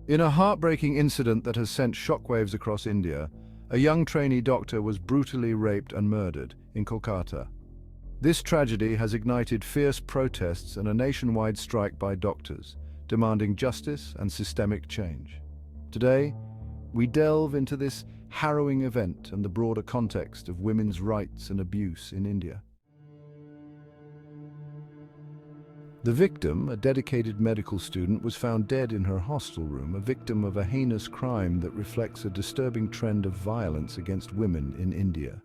In a heartbreaking incident that has sent shockwaves across India, a young trainee doctor was brutally raped and murdered in Kolkata. This tragedy has ignited fierce protests and a nationwide strike by doctors, demanding justice and systemic change. Today, we delve into this harrowing event and the broader context of women's rights and abuse in India. The victim, a dedicated medical student, was found dead in her hostel room, a victim of a heinous crime that reflects a disturbing trend of violence against women in India.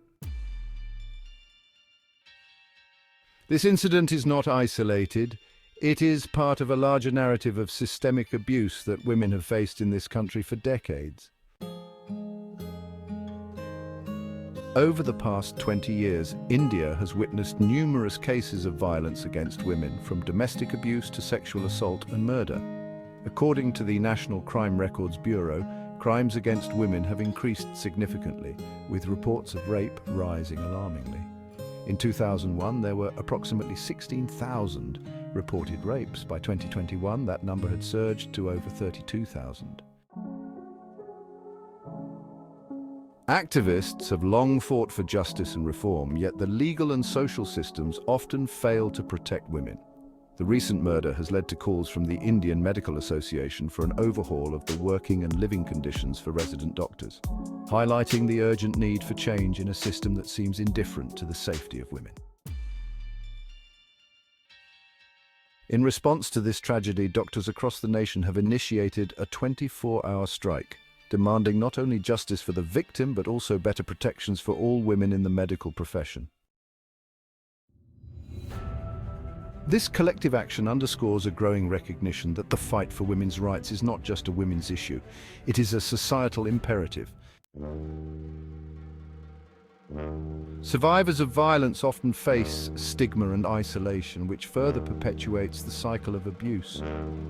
This incident is not isolated. It is part of a larger narrative of systemic abuse that women have faced in this country for decades. Over the past 20 years, India has witnessed numerous cases of violence against women, from domestic abuse to sexual assault and murder. According to the National Crime Records Bureau, crimes against women have increased significantly, with reports of rape rising alarmingly. In 2001, there were approximately 16,000 reported rapes. By 2021, that number had surged to over 32,000. Activists have long fought for justice and reform, yet the legal and social systems often fail to protect women. The recent murder has led to calls from the Indian Medical Association for an overhaul of the working and living conditions for resident doctors, highlighting the urgent need for change in a system that seems indifferent to the safety of women. In response to this tragedy, doctors across the nation have initiated a 24-hour strike, demanding not only justice for the victim, but also better protections for all women in the medical profession. This collective action underscores a growing recognition that the fight for women's rights is not just a women's issue, it is a societal imperative. Survivors of violence often face stigma and isolation, which further perpetuates the cycle of abuse.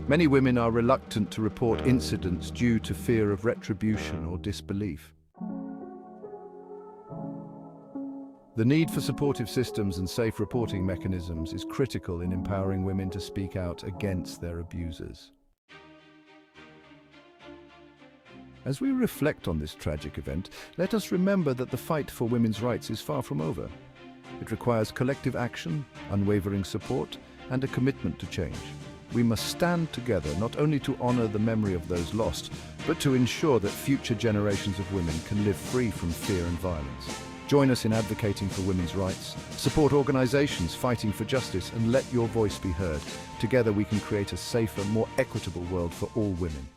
Many women are reluctant to report incidents due to fear of retribution or disbelief. The need for supportive systems and safe reporting mechanisms is critical in empowering women to speak out against their abusers. As we reflect on this tragic event, let us remember that the fight for women's rights is far from over. It requires collective action, unwavering support, and a commitment to change. We must stand together not only to honor the memory of those lost, but to ensure that future generations of women can live free from fear and violence. Join us in advocating for women's rights, support organizations fighting for justice, and let your voice be heard. Together we can create a safer, more equitable world for all women.